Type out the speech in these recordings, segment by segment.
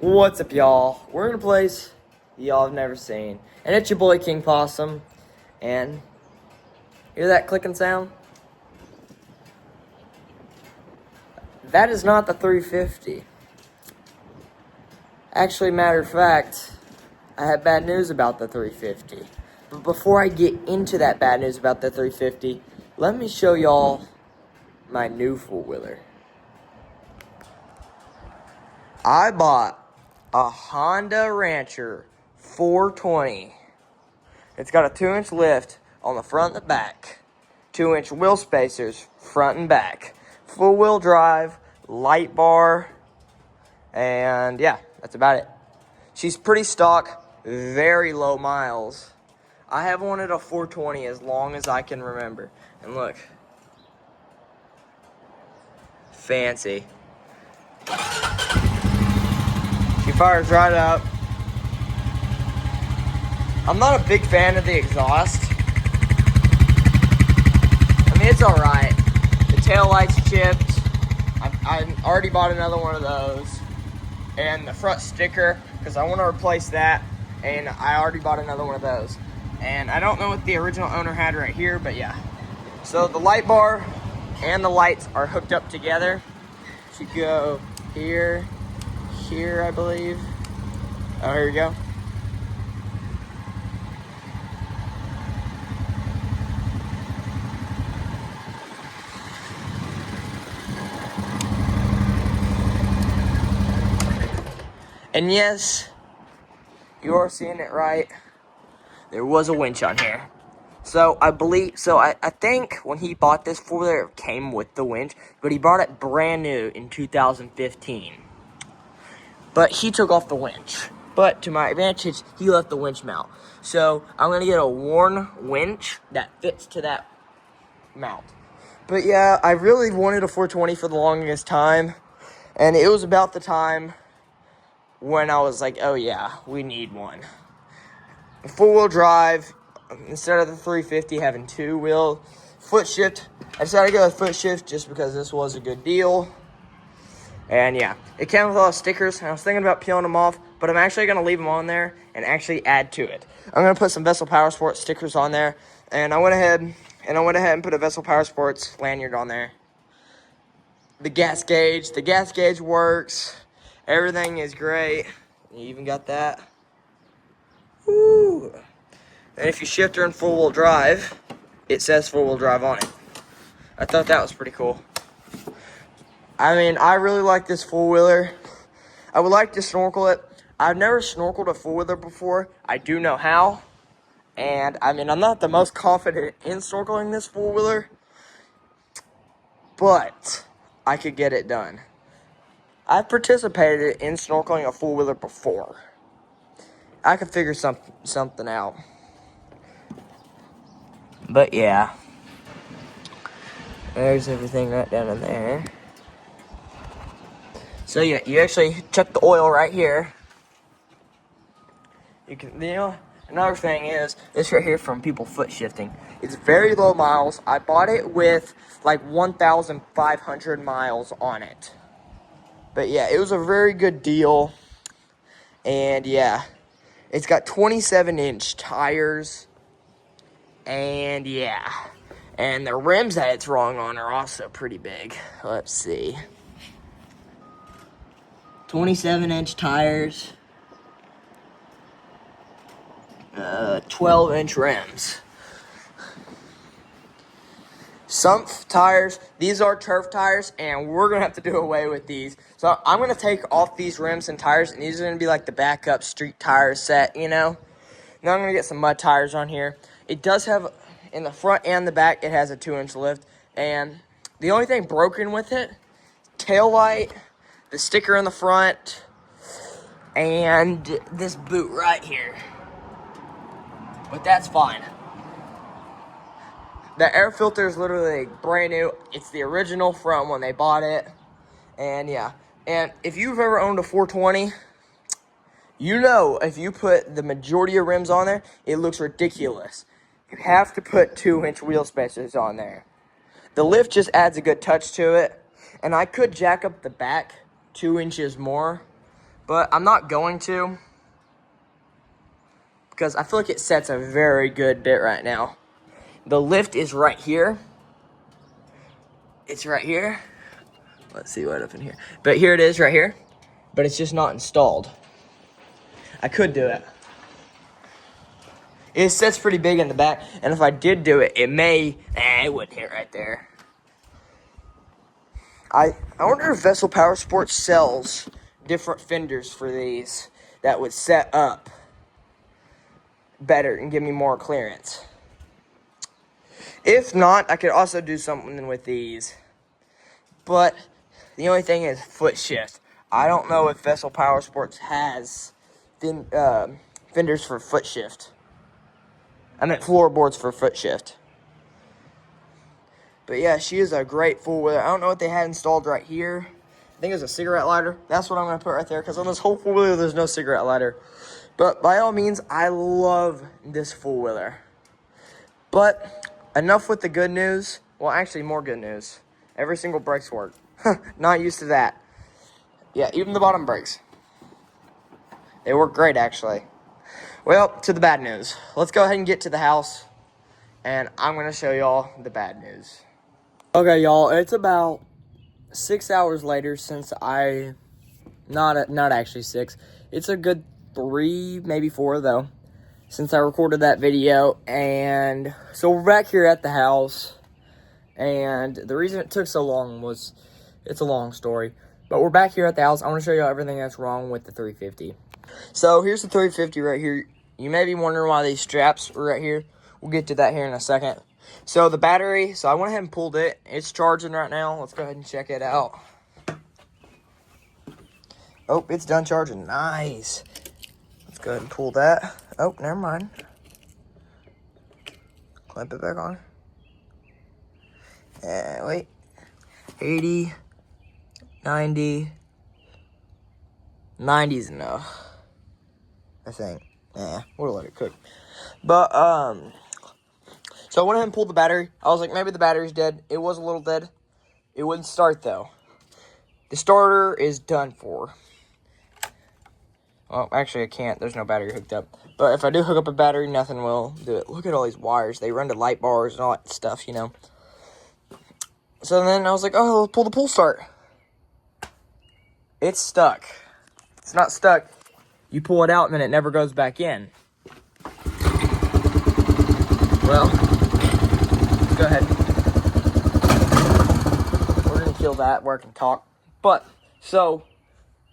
What's up, y'all? We're in a place y'all have never seen. And it's your boy, King Possum. And hear that clicking sound? That is not the 350. Actually, matter of fact, I have bad news about the 350. But before I get into that bad news about the 350, let me show y'all my new four-wheeler. I bought a Honda Rancher 420. It's got a 2-inch lift on the front and the back. 2-inch wheel spacers, front and back. Full-wheel drive, light bar, and yeah, that's about it. She's pretty stock, very low miles. I have wanted a 420 as long as I can remember. And look. Fancy. She fires right up. I'm not a big fan of the exhaust. I mean, it's alright. The tail light's chipped. I already bought another one of those. And the front sticker, because I want to replace that. And I already bought another one of those. And I don't know what the original owner had right here, but yeah. So the light bar and the lights are hooked up together. Should go here, here, I believe. Oh, here we go. And yes, you are seeing it right. There was a winch on here. So I think when he bought this four-wheeler, it came with the winch, but he bought it brand new in 2015. But he took off the winch. But to my advantage, he left the winch mount. So I'm gonna get a worn winch that fits to that mount. But yeah, I really wanted a 420 for the longest time, and it was about the time when I was like, oh yeah, we need one. Four-wheel drive, instead of the 350 having two-wheel. Foot shift, I decided to go with foot shift just because this was a good deal. And yeah, it came with a lot of stickers, and I was thinking about peeling them off, but I'm actually going to leave them on there and actually add to it. I'm going to put some Vessel Power Sports stickers on there, and I went ahead and put a Vessel Power Sports lanyard on there. The gas gauge works. Everything is great. You even got that. Woo! And if you shift her in four-wheel drive, it says four-wheel drive on it. I thought that was pretty cool. I mean, I really like this four-wheeler. I would like to snorkel it. I've never snorkeled a four-wheeler before. I do know how. And, I mean, I'm not the most confident in snorkeling this four-wheeler, but I could get it done. I've participated in snorkeling a four-wheeler before. I could figure something out. But yeah, there's everything right down in there. So yeah, you actually check the oil right here. Another thing is, this right here from people foot shifting. It's very low miles. I bought it with like 1,500 miles on it. But yeah, it was a very good deal. And yeah, it's got 27-inch tires. And yeah, and the rims that it's wrong on are also pretty big. Let's see. 27-inch tires. 12-inch rims. Some tires, these are turf tires, and we're going to have to do away with these. So I'm going to take off these rims and tires, and these are going to be like the backup street tire set, you know. Now I'm going to get some mud tires on here. It does have, in the front and the back, it has a 2-inch lift. And the only thing broken with it, tail light, the sticker in the front, and this boot right here. But that's fine. The air filter is literally brand new. It's the original from when they bought it. And yeah. And if you've ever owned a 420, you know if you put the majority of rims on there, it looks ridiculous. You have to put 2-inch wheel spacers on there. The lift just adds a good touch to it. And I could jack up the back 2 inches more. But I'm not going to, because I feel like it sets a very good bit right now. The lift is right here. It's right here. Let's see what up in here. But here it is right here. But it's just not installed. I could do it. It sets pretty big in the back, and if I did do it, it wouldn't hit right there. I wonder if Vessel Power Sports sells different fenders for these that would set up better and give me more clearance. If not, I could also do something with these. But the only thing is foot shift. I don't know if Vessel Power Sports has fenders for foot shift. I meant floorboards for foot shift. But yeah, she is a great four-wheeler. I don't know what they had installed right here. I think it's a cigarette lighter. That's what I'm going to put right there, because on this whole four-wheeler, there's no cigarette lighter. But by all means, I love this four-wheeler. But enough with the good news. Well, actually, more good news. Every single brakes work. Not used to that. Yeah, even the bottom brakes. They work great, actually. Well, to the bad news. Let's go ahead and get to the house, and I'm going to show y'all the bad news. Okay, y'all, it's about 6 hours later since not actually 6. It's a good 3, maybe 4, though, since I recorded that video. And so we're back here at the house, and the reason it took so long was, it's a long story. But we're back here at the house. I want to show you everything that's wrong with the 350. So here's the 350 right here. You may be wondering why these straps are right here. We'll get to that here in a second. So the battery, so I went ahead and pulled it. It's charging right now. Let's go ahead and check it out. Oh, it's done charging. Nice. Let's go ahead and pull that. Oh, never mind. Clamp it back on. And wait. 80, 90. 90's enough, I think. We'll let it cook. But, so I went ahead and pulled the battery. I was like, maybe the battery's dead. It was a little dead. It wouldn't start, though. The starter is done for. Well, actually, I can't. There's no battery hooked up. But if I do hook up a battery, nothing will do it. Look at all these wires. They run to light bars and all that stuff, you know. So then I was like, oh, pull the pull start. It's stuck. It's not stuck. You pull it out and then it never goes back in. Well, let's go ahead. We're going to kill that where I can talk. But, so,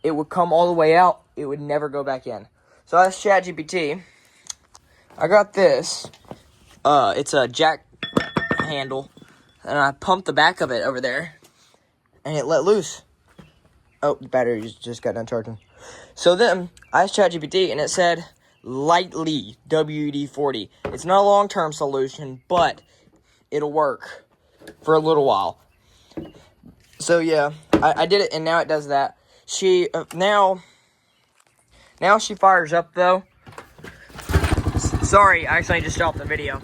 it would come all the way out. It would never go back in. So that's ChatGPT. I got this. It's a jack handle. And I pumped the back of it over there. And it let loose. Oh, the battery just got done charging. So then, I asked ChatGPT, and it said, lightly, WD-40. It's not a long-term solution, but it'll work for a little while. So, yeah, I did it, and now it does that. Now she fires up, though. Sorry, I actually just stopped the video.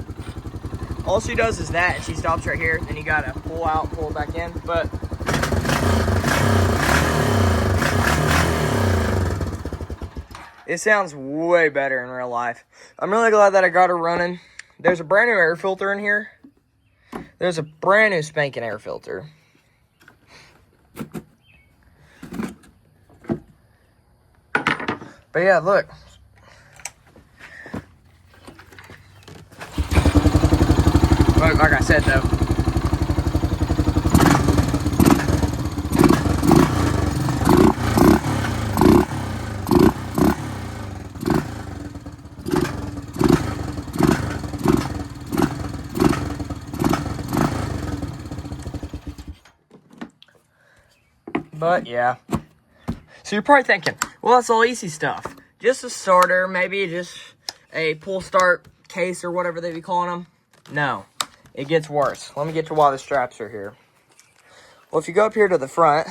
All she does is that, and she stops right here, then you gotta pull out, pull it back in, but... it sounds way better in real life. I'm really glad that I got her running. There's a brand new air filter in here. There's a brand new spanking air filter. But yeah, look. Like I said, though. But, yeah. So you're probably thinking, well, that's all easy stuff. Just a starter, maybe just a pull start case or whatever they be calling them. No, it gets worse. Let me get to why the straps are here. Well, if you go up here to the front,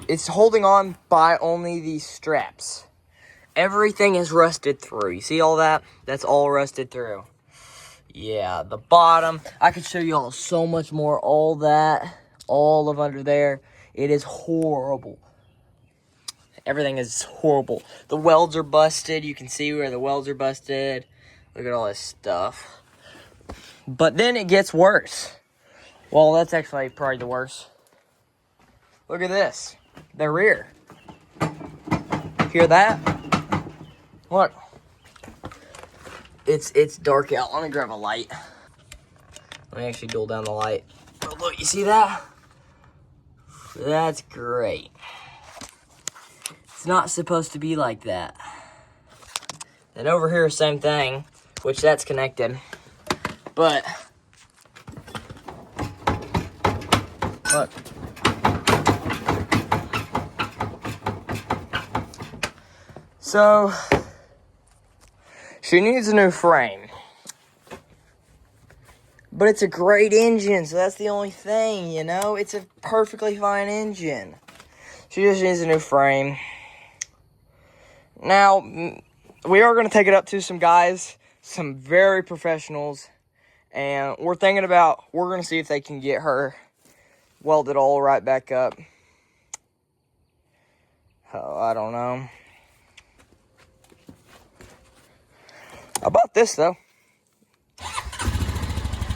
it's holding on by only these straps. Everything is rusted through. You see all that? That's all rusted through. Yeah, the bottom. I could show you all so much more. All that. All of under there. It is horrible. Everything is horrible. The welds are busted. You can see where the welds are busted. Look at all this stuff. But then it gets worse. Well, that's actually probably the worst. Look at this. The rear. Hear that? Look. It's dark out. Let me grab a light. Let me actually dull down the light. Oh, look, you see that? That's great. It's not supposed to be like that. And over here, same thing, which that's connected. But, look. So, she needs a new frame. But it's a great engine, so that's the only thing, you know? It's a perfectly fine engine. She just needs a new frame. Now, we are going to take it up to some guys, some very professionals, and we're going to see if they can get her welded all right back up. Oh, I don't know. I bought this, though.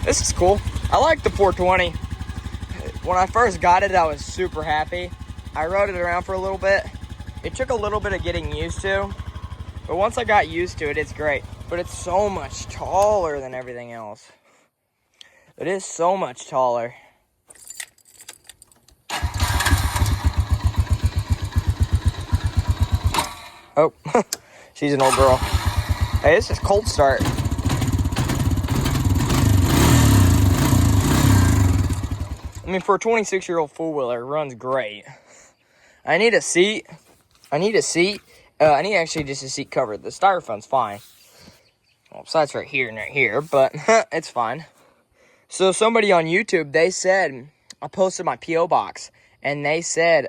This is cool. I like the 420. When I first got it, I was super happy. I rode it around for a little bit. It took a little bit of getting used to, but once I got used to it, it's great. But it's so much taller than everything else. It is so much taller. Oh, she's an old girl. Hey, this is cold start. I mean, for a 26-year-old four-wheeler, it runs great. I need a seat. I need actually just a seat cover. The styrofoam's fine. Well, besides right here and right here, but it's fine. So somebody on YouTube, they said, I posted my P.O. box, and they said,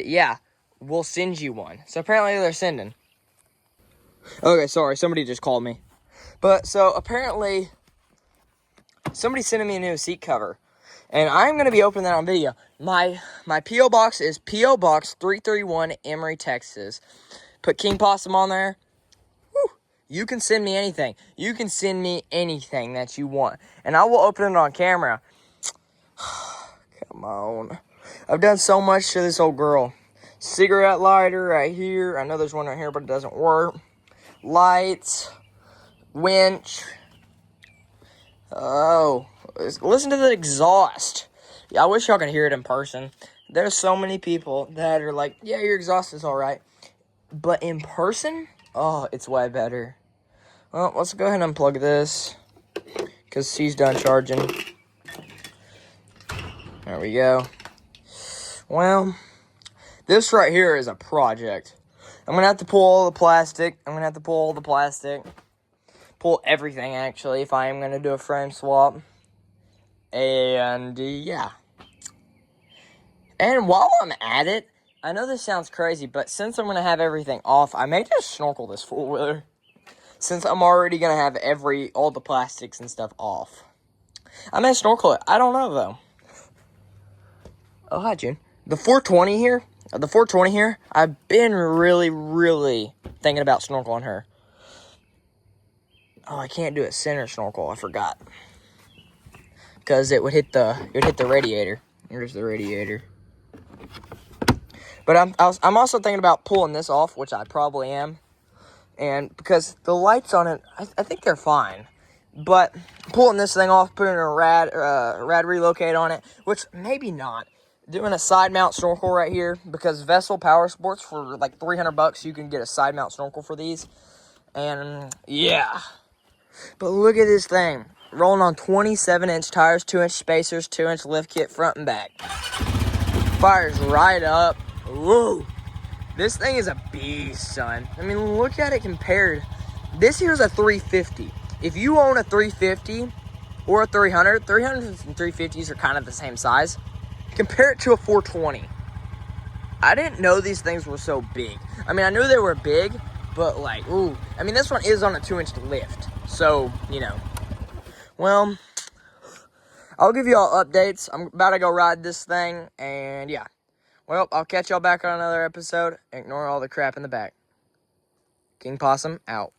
yeah, we'll send you one. So apparently they're sending. Okay, sorry, somebody just called me. But, so apparently, somebody's sending me a new seat cover. And I'm going to be opening that on video. My P.O. box is P.O. Box 331, Emory, Texas. Put King Possum on there. Whew. You can send me anything. You can send me anything that you want. And I will open it on camera. Come on. I've done so much to this old girl. Cigarette lighter right here. I know there's one right here, but it doesn't work. Lights. Winch. Oh, listen to the exhaust. Yeah, I wish y'all could hear it in person. There's so many people that are like, yeah, your exhaust is all right. But in person, oh, it's way better. Well, let's go ahead and unplug this, because she's done charging. There we go. Well, this right here is a project. I'm going to have to pull all the plastic. Pull everything, actually, if I am going to do a frame swap. And, yeah. And while I'm at it, I know this sounds crazy, but since I'm going to have everything off, I may just snorkel this four-wheeler. Since I'm already going to have all the plastics and stuff off. I may snorkel it. I don't know, though. Oh, hi, June. The 420 here, I've been really, really thinking about snorkeling her. Oh, I can't do a center snorkel. I forgot. Because it would hit the radiator. Here's the radiator. But I'm also thinking about pulling this off, which I probably am. And because the lights on it, I think they're fine. But pulling this thing off, putting a rad relocate on it, which maybe not. Doing a side mount snorkel right here, because Vessel Power Sports, for like $300, you can get a side mount snorkel for these. And yeah. But look at this thing. Rolling on 27-inch tires, 2-inch spacers, 2-inch lift kit, front and back. Fires right up. Whoa. This thing is a beast, son. I mean, look at it compared. This here's a 350. If you own a 350 or a 300, 300s and 350s are kind of the same size. Compare it to a 420. I didn't know these things were so big. I mean, I knew they were big, but like, ooh. I mean, this one is on a 2-inch lift. So, you know. Well, I'll give you all updates. I'm about to go ride this thing, and yeah. Well, I'll catch y'all back on another episode. Ignore all the crap in the back. King Possum, out.